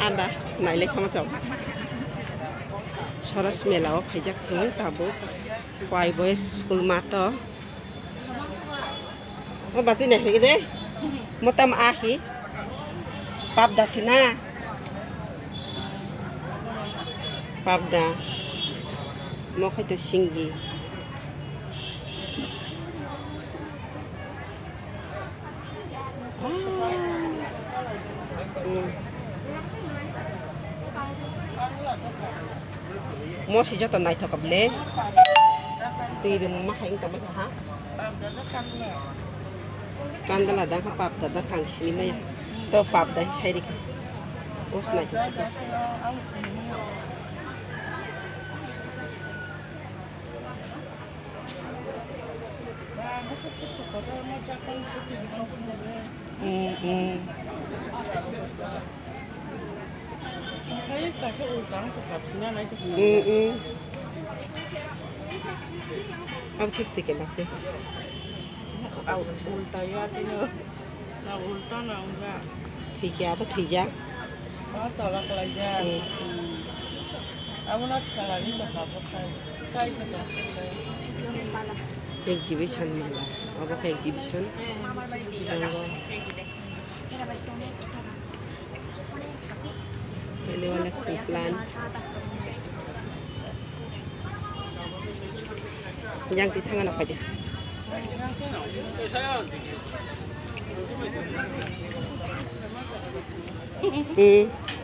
Ada naile khama chau Soros melao phaijak sung tabo kwai boys school mato mo basi ne hige de motam ahi pap dasina pap da mo khai to singi mo si joto nai thok able ti rim ma haing ta ba ha kan dala da ka pap da khang si mai to pap da sai ri ka os nai to su Autistik ya masih. Ulta ya tino. Na ulta na enggak. Tiga apa tiga? Salah pelajar. Aku nak kalau ini tak apa kai. Kai saja. Exhibition malah. Apa ke exhibition? Ini election plan. Yang di tangan apa aja?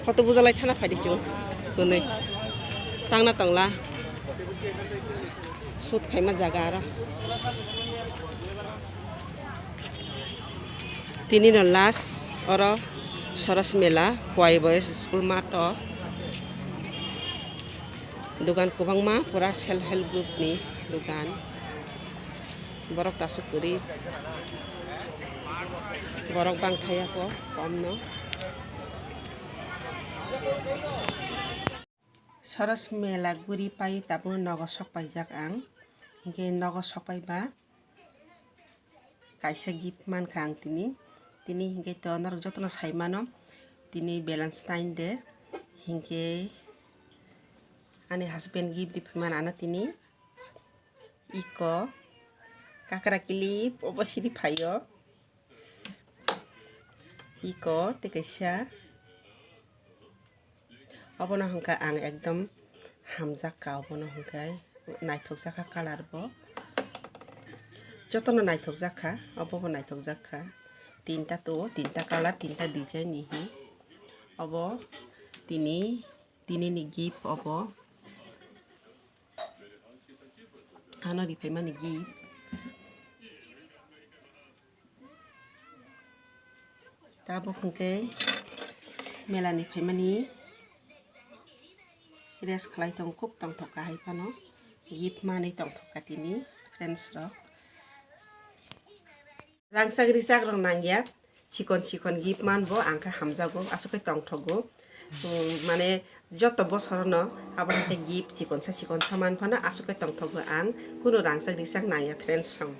Foto buza lai thana phai chu kunai tangna tangla sut khaima jaga ra Tini no last oro Soros mela kwai boys school mato dukan kubang ma pura self help group ni dukan borok tasuk kuri borok bang thaya ko kom no Soros mela guri pai tapun nogo sok pai jak ang hingke nogo sok pai ba kaisa gift man khang tini hingke to nar jotno sai mano tini balance time de hingke ani husband gift di man ana tini iko kakra clip obosiri phayo iko te kaisa obono hangka ang ekdom hamjaka obono hangkai naithok jaka color bo jotono naithok jaka obo naithok jaka tinta color tinta design ni hi obo tini ni gift obo ano ri pema ni gift tabo hangkai melani pemani Res khlai tong kup tong thoka hai pano gift mani tong thoka tini friends rok rangsak risak rong nangyat sikon gift man bo angka hamjago asukai tong thogo mane joto bosor no abang ke gift sikon saman phana asukai tong thogo ang kuno rangsak risak nangya friends song